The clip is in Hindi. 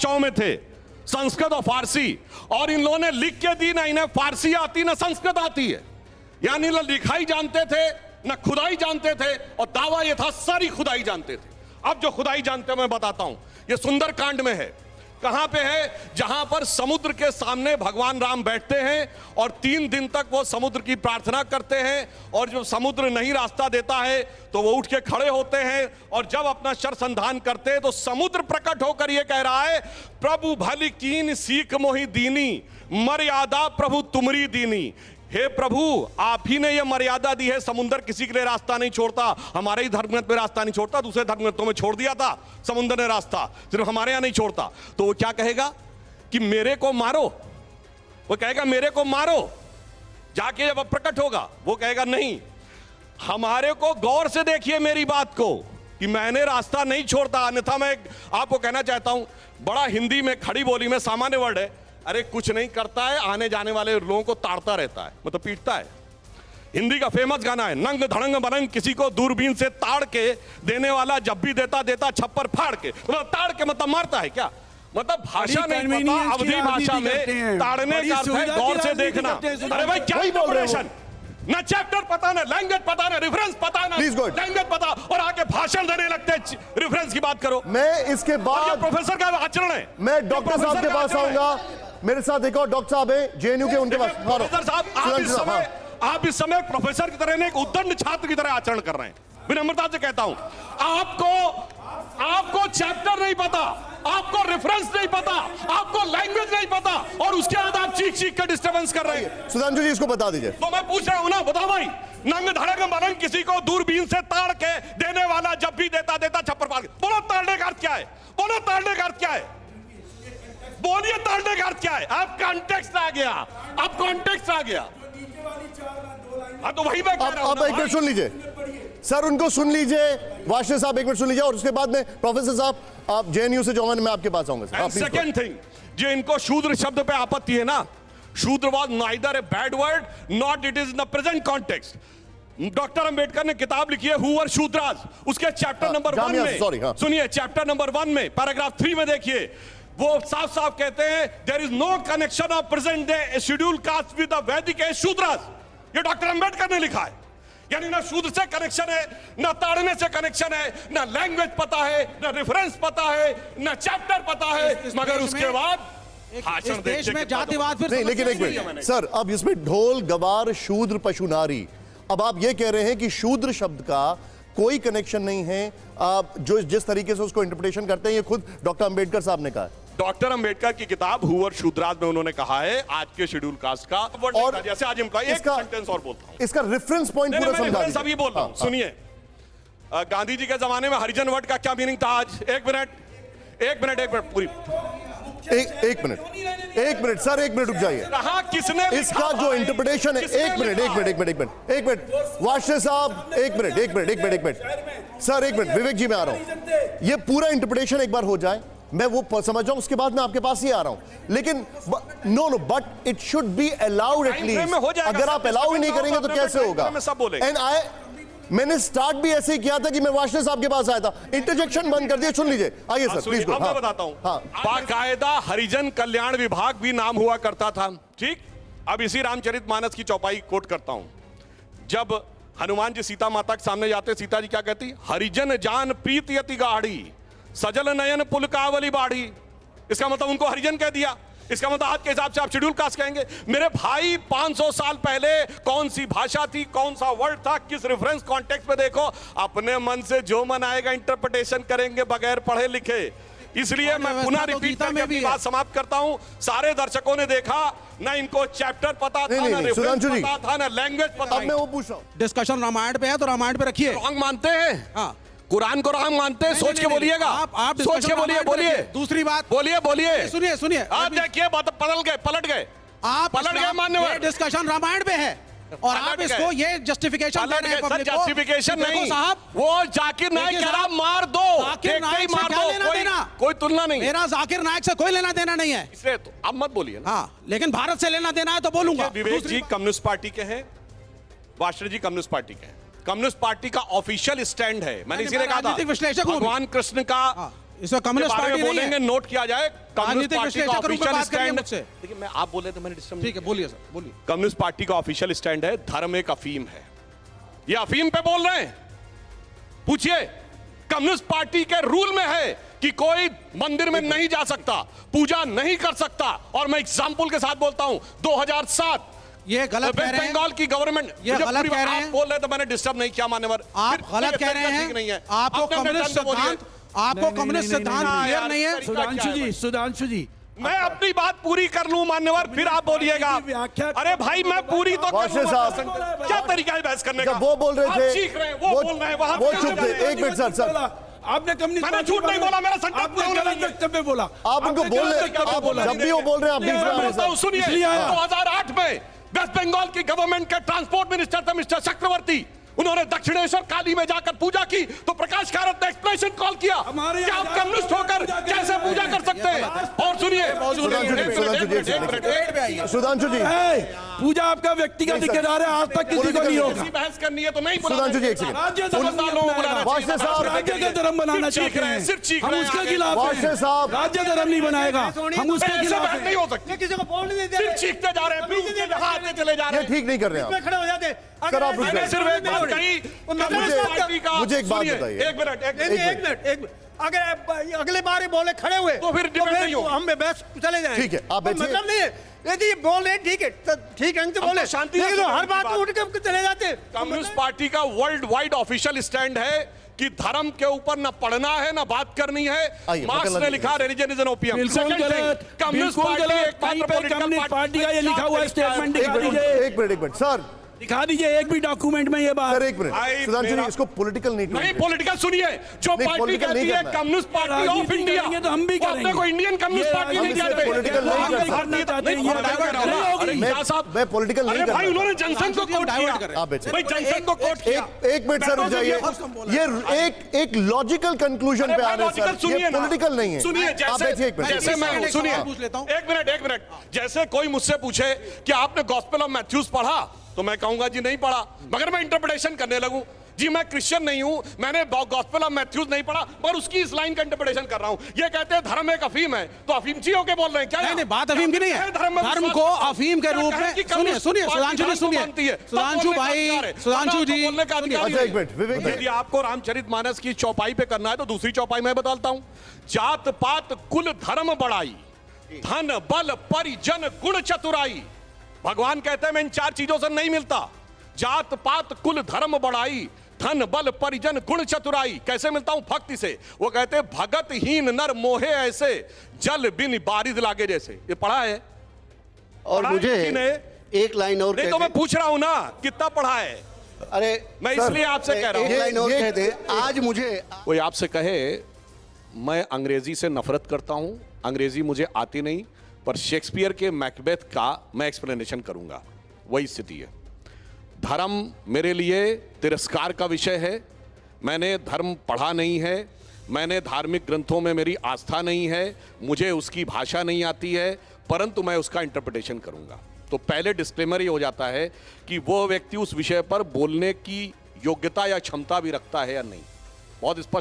भाषाओं में थे, संस्कृत और फारसी, और इन लोगों ने लिख के दी, ना इन्हें फारसी आती ना संस्कृत आती है। यानी ना लिखाई जानते थे ना खुदाई जानते थे, और दावा यह था सारी खुदाई जानते थे। अब जो खुदाई जानते हैं मैं बताता हूं, ये सुंदरकांड में है। कहां पे है? जहां पर समुद्र के सामने भगवान राम बैठते हैं और 3 दिन तक वो समुद्र की प्रार्थना करते हैं, और जो समुद्र नहीं रास्ता देता है तो वो उठ के खड़े होते हैं, और जब अपना शर संधान करते हैं तो समुद्र प्रकट होकर ये कह रहा है, प्रभु भली कीन सीख मोहि दीनी, मर्यादा प्रभु तुमरी दीनी। हे प्रभु, आप ही ने यह मर्यादा दी है, समुद्र किसी के लिए रास्ता नहीं छोड़ता। हमारे ही धर्मग्रंथ में रास्ता नहीं छोड़ता, दूसरे धर्मग्रंथों में छोड़ दिया था समुद्र ने रास्ता, सिर्फ हमारे यहां नहीं छोड़ता। तो वो क्या कहेगा कि मेरे को मारो, वो कहेगा मेरे को मारो। जाके जब प्रकट होगा वो कहेगा नहीं, हमारे को गौर से देखिए मेरी बात को, कि मैंने रास्ता नहीं छोड़ता। अन्यथा मैं आपको कहना चाहता हूं, बड़ा हिंदी में खड़ी बोली में सामान्य वर्ड है, अरे कुछ नहीं करता है, आने जाने वाले लोगों को ताड़ता रहता है, मतलब पीटता है। हिंदी का फेमस गाना है, नंग धड़ंग बनंग किसी को दूरबीन से ताड़ के देने वाला, जब भी देता देता छप्पर फाड़ के। मतलब ताड़ के मतलब मारता है क्या? मतलब भाषा नहीं पता, अवधी भाषा में ताड़ने का अर्थ है गौर से देखना। अरे भाई क्या इंटरप्रिटेशन, ना चैप्टर पता, ना लैंग्वेज पता, ना रेफरेंस पता, ना लैंग्वेज पता, और आके भाषण देने लगते हैं। रेफरेंस की बात करो। मैं इसके बाद प्रोफेसर का आचरण है। मैं डॉक्टर साहब के पास आऊंगा। मेरे साथ एक और डॉक्टर साहब है जेएनयू के, उनके पास। प्रोफेसर साहब, आप इस समय प्रोफेसर की तरह नहीं, एक उद्दंड छात्र की तरह आचरण कर रहे हैं। विनम्रता से कहता हूं, आपको चैप्टर नहीं पता, आपको रेफरेंस नहीं पता, आपको लैंग्वेज नहीं पता, और उसके बाद आप चीख चीख कर डिस्टर्बेंस कर रहे हैं। सुधांशु जी इसको बता दीजिए। तो मैं पूछ रहा हूं ना, बताओ भाई, नंग धड़ंग बनंग किसी को दूरबीन से ताड़ के देने वाला, जब भी देता देता छप्पर फाड़ के। बोलो ताड़ने का अर्थ क्या है? बोलो ताड़ने का अर्थ क्या है? बोलिए ताड़ने का अर्थ क्या है? अब कॉन्टेक्स्ट आ गया, अब कॉन्टेक्स्ट आ गया। हाँ तो वही मैं कह रहा हूं। अब एक मिनट सुन लीजिए सर, उनको सुन लीजिए। वाशे साहब एक मिनट सुन लीजिए, और उसके बाद में प्रोफेसर साहब आप जेएनयू से जो मैं आपके पास आऊंगा। सेकंड थिंग, जो इनको शूद्र शब्द पे आपत्ति है ना, शूद्र was neither a bad word not it is in the present context. Doctor Ambedkar ने किताब लिखी है हु वर शूद्रास, उसके चैप्टर नंबर 1 में सुनिए, चैप्टर नंबर 1 में पैराग्राफ 3 में देखिए, वो साफ साफ कहते हैं there is no connection of present day schedule caste with the Vedic age Shudras. ये डॉक्टर अंबेडकर ने लिखा है। यानी ना शूद्र से कनेक्शन है, ना ताड़ने से कनेक्शन है, ना लैंग्वेज पता है, ना रेफरेंस पता है, ना चैप्टर पता है, मगर उसके बाद भाषण देश में जातिवाद फिर नहीं। लेकिन एक मिनट सर, अब इसमें ढोल गवार शूद्र पशु नारी, अब आप ये कह रहे हैं कि शूद्र शब्द का कोई कनेक्शन नहीं है। आप जो जिस तरीके से उसको इंटरप्रिटेशन करते हैं, ये खुद डॉक्टर अंबेडकर साहब ने कहा है। डॉक्टर अंबेडकर की किताब हु वर शूद्रास में उन्होंने कहा है आज के शेड्यूल कास्ट का, और जैसे आज एम्प्लॉय, एक सेंटेंस और बोलता हूं, इसका रेफरेंस पॉइंट पूरा समझा दीजिए। अभी बोल रहा हूं, सुनिए। गांधी जी के जमाने में हरिजन वर्ड का क्या मीनिंग था? आज एक मिनट पूरी एक मिनट सर, एक मिनट रुक जाइए। कहा किसने इसका जो इंटरप्रिटेशन है, एक मिनट वाशे साहब, एक मिनट सर, एक मिनट, विवेक जी मैं आ रहा हूं। ये पूरा इंटरप्रिटेशन एक बार हो जाए, मैं वो समझ जाऊं, उसके बाद मैं आपके पास ही आ रहा हूं। लेकिन no but it should be allowed at least. अगर आप अलाउ ही नहीं करेंगे तो कैसे होगा? एंड मैंने स्टार्ट भी ऐसे ही किया था कि मैं वाशे साहब के पास आया था, इंटरजेक्शन बंद कर दिया। सुन लीजिए, आइए सर प्लीज। अब मैं बताता हूं, बाकायदा हरिजन कल्याण विभाग भी नाम हुआ करता था, ठीक। अब इसी रामचरितमानस की चौपाई कोट करता हूं, जब हनुमान जी सीता माता के सामने जाते, सीता जी क्या कहती? हरिजन जान प्रीत यति गाढ़ी, सजल नयन पुलकावली बाढ़ी। इसका मतलब उनको हरिजन कह दिया। इसका मतलब आज के हिसाब से आप शेड्यूल कास्ट कहेंगे। मेरे भाई 500 साल पहले कौन सी भाषा थी, कौन सा वर्ड था, किस रेफरेंस कॉन्टेक्स्ट में देखो, अपने मन से जो मन आएगा इंटरप्रिटेशन करेंगे बगैर पढ़े लिखे। इसलिए मैं पुनः रिपीट करके अपनी बात समाप्त करता हूं। सारे दर्शकों ने देखा, ना इनको चैप्टर पता था, ना रेफरेंस पता था, ना लैंग्वेज पता। मैं वो पूछ रहा हूं, डिस्कशन रामायण पे है तो रामायण पे रखिए। रॉन्ग मानते हैं, कुरान को राम मानते हैं, सोच के बोलिएगा। आप सोच के बोलिए। दूसरी बात बोलिए। सुनिए आप देखिए, बात पलट गए, आप पलट गए मान्यवर। डिस्कशन रामायण पे है और आप इसको ये जस्टिफिकेशन दे रहे हैं पब्लिक को। जस्टिफिकेशन नहीं साहब, वो जाकिर नाइक कह रहा मार दो, जाकिर नाइक से क्या लेना देना? कोई तुलना नहीं, मेरा जाकिर नाइक से कोई लेना देना नहीं है। इसलिए तो अब मत बोलिए ना। हाँ, लेकिन भारत से लेना देना है तो बोलूंगा। विवेक जी कम्युनिस्ट पार्टी के हैं, वाशर जी कम्युनिस्ट पार्टी के हैं। कम्युनिस्ट पार्टी का ऑफिशियल स्टैंड है, मैंने इसीलिए कहा था विश्लेषक भगवान कृष्ण का इसमें कम्युनिस्ट के बारे पार्टी में नहीं बोलेंगे, है। नोट किया जाए। कम्युनिस्ट राजनीतिक पार्टी का विश्लेषक के रूप में ऑफिशियल बात करिए स्टैंड, मुझसे। देखिए मैं आप बोले तो मैंने डिस्टर्ब ठीक है, बोलिए सर, बोलिए। कम्युनिस्ट पार्टी का ऑफिशियल स्टैंड है धर्म एक अफीम है। ये अफीम पे बोल रहे हैं। पूछिए, कम्युनिस्ट पार्टी के रूल में है कि कोई मंदिर में नहीं जा सकता, पूजा नहीं कर सकता। और मैं एग्जांपल के साथ बोलता हूं, 2007 ये गलत कह वेस्ट रहे हैं। बंगाल की गवर्नमेंट, ये गलत कह रहे हैं। आप बोल रहे तो मैंने डिस्टर्ब नहीं किया मान्यवर। आप गलत कह रहे ठीक नहीं हैं। है। आपको आपने अपने कम्युनिस्ट ढंग से बोलिए। सिद्धांत, आपको कम्युनिस्ट सिद्धांत क्लियर नहीं है। सुधांशु जी मैं अपनी बात पूरी कर लूं मान्यवर, फिर आप बोलिएगा। व्याख्या- अरे भाई मैं पूरी तो कर वाशे लूं, साहब। क्या तरीका है बहस करने का? जब वो बोल रहे आप थे, सीख रहे हैं, वो बोल रहे हैं, वहां वो पे चुप जा थे। रहे हैं। एक मिनट सर, सर आपने कम्युनिस्ट मैंने झूठ नहीं बोला, मेरा संकल्प आपने नहीं गलत है। वक्तव्य बोला। आप उनको आपने बोल गलत रहे, वक्तव्य आप बोला। जब भी वो बोल रहे हैं आप बीच में आ रहे हैं बोलता हूं, सर। सुनिए, इसलिए आया। 2008 में वेस्ट बंगाल की गवर्नमेंट के ट्रांसपोर्ट मिनिस्टर थे मिस्टर चक्रवर्ती। उन्होंने दक्षिणेश्वर काली में जाकर पूजा की तो प्रकाश कारत ने एक्सप्लेनेशन कॉल किया हमारे कि आप कम्युनिस्ट होकर कैसे पूजा कर सकते हैं। और सुनिए, सुधांशु जी, पूजा आपका व्यक्तिगत नहीं, सर। ठेकेदार है, आज तक किसी को नहीं होगा। ऐसी बहस करनी है तो नहीं बुलाना सुधांशु जी, एक चाहिए। सेकंड। राज्य धर्म समझदार लोगों को बुलाना वाशे चाहिए। साहब, राज्य का धर्म बनाना सिर्फ चाहते सीख रहे हैं, हैं, सिर्फ सीख हम रहे हैं उसके आगे। खिलाफ वाशे हैं। साहब, राज्य धर्म नहीं बनाएगा, हम उसके ऐसे खिलाफ बहस नहीं हैं। हो सकती। किसी को बोलने नहीं दे सिर्फ रहे। सीखते जा रहे हैं, फिर उसके जहां आते चले जा रहे ये हैं। ठीक नहीं कर रहे हैं में आप। खड़े हो जाते। सर, आप रुक मैंने जाइए। सिर्फ एक बात कही, कम्युनिस्ट पार्टी का मुझे एक बात सुनिए, बताइए। एक मिनट, एक नहीं, मिनट। एक मिनट। अगर अगले बार ये बोले खड़े हुए तो फिर डिबेट नहीं होगी। हम बहस चले जाएंगे। ठीक है, आप कोई बैठिए। मतलब नहीं है। यदि ये बोल रहे हैं, ठीक है, तो ठीक है, हम बोले तो शांति से लेकिन तो हर सुनेंगे बात बात। उठ के चले जाते। कम्युनिस्ट पार्टी का वर्ल्ड वाइड ऑफिशियल स्टैंड है कि धर्म के ऊपर न पढ़ना है न बात करनी है। आइए, मार्क्स बकलना ने नहीं लिखा रिलीजन इज एन ओपियम। बिल्कुल गलत, कम्युनिस्ट बिल्कुल पार्टी गलत। एकमात्र कहीं पे पॉलिटिकल कम्युनिस्ट पार्टी का ये लिखा हुआ है, स्टेटमेंट एक दिखा मिनट, दीजिए, एक मिनट, एक मिनट सर, दिखा दीजिए एक भी डॉक्यूमेंट में ये बात। सर एक मिनट। आई सुधांशु जी, मेरा- इसको पॉलिटिकल नहीं नहीं ट्रीट पॉलिटिकल सुनिए, जो नहीं, पार्टी political कहती नहीं है करना है। कम्युनिस्ट पार्टी ऑफ राजनीति इंडिया, करेंगे तो हम भी वो अपने करेंगे। को इंडियन कम्युनिस्ट ये पार्टी नहीं राजनीति कहते। political नहीं हम करना। करना चाहते हैं, नहीं, ये डाइवर्ट डाइवर्ट करना। नहीं होगी। अरे क्या साहब, मैं पॉलिटिकल नहीं अरे भाई करना। उन्होंने जनसंघ को कोट डाइवर्ट किया। कर आप बैठिए। भाई जनसंघ को कोट किया। एक मिनट सर रुक जाइए। ये एक लॉजिकल कंक्लूजन अरे पे भाई आने लॉजिकल सर, सुनिए ये ना। पॉलिटिकल नहीं है। सुनिए, आप बैठिए एक मिनट। जैसे मैं हूं, सुनिए, पूछ लेता हूं। एक मिनट। जैसे कोई मुझसे पूछे कि आपने गॉस्पेल ऑफ मैथ्यूज पढ़ा, तो मैं कहूंगा जी नहीं पढ़ा, मगर मैं इंटरप्रिटेशन करने लगूं, जी मैं क्रिश्चियन नहीं हूं, मैंने गॉस्पेल ऑफ मैथ्यूज नहीं पढ़ा, मगर उसकी इस लाइन का इंटरप्रिटेशन कर रहा हूं। ये कहते हैं धर्म एक अफीम है, तो अफीमची होके बोल रहे हैं क्या? नहीं, बात अफीम की नहीं है। धर्म को अफीम के रूप में सुनिए, सुधांशु जी सुनिए, सुधांशु भाई, सुधांशु जी, अच्छा एक मिनट, विवेक यदि भाई, आपको रामचरितमानस की चौपाई पे करना है तो दूसरी चौपाई मैं बदलता हूं। जात पात कुल धर्म बढ़ाई, धन बल परिजन गुण चतुराई। भगवान कहते हैं मैं इन चार चीजों से नहीं मिलता। जात पात कुल धर्म बढ़ाई, धन बल परिजन गुण चतुराई। कैसे मिलता हूं? भक्ति से। वो कहते हैं भगतहीन नर मोहे ऐसे, जल बिन बारिश लागे जैसे। ये पढ़ा है? और पढ़ा है मुझे किसी ने? एक लाइन और नहीं कह तो मैं दे। पूछ रहा हूं ना, कितना पढ़ा है? अरे मैं इसलिए आपसे कह रहा एक हूं। लाइन और ये- कह दे। आज मुझे कोई आपसे कहे मैं अंग्रेजी से नफरत करता हूं, अंग्रेजी मुझे आती नहीं, पर शेक्सपियर के मैकबेथ का मैं एक्सप्लेनेशन करूंगा, वही स्थिति है। धर्म मेरे लिए तिरस्कार का विषय है। मैंने धर्म पढ़ा नहीं है, मैंने धार्मिक ग्रंथों में मेरी आस्था नहीं है, मुझे उसकी भाषा नहीं आती है, परंतु मैं उसका इंटरप्रिटेशन करूंगा। तो पहले डिस्क्लेमर ये हो जाता है कि वो व्यक्ति उस विषय पर बोलने की योग्यता या क्षमता भी रखता है या नहीं। बहुत स्पष्ट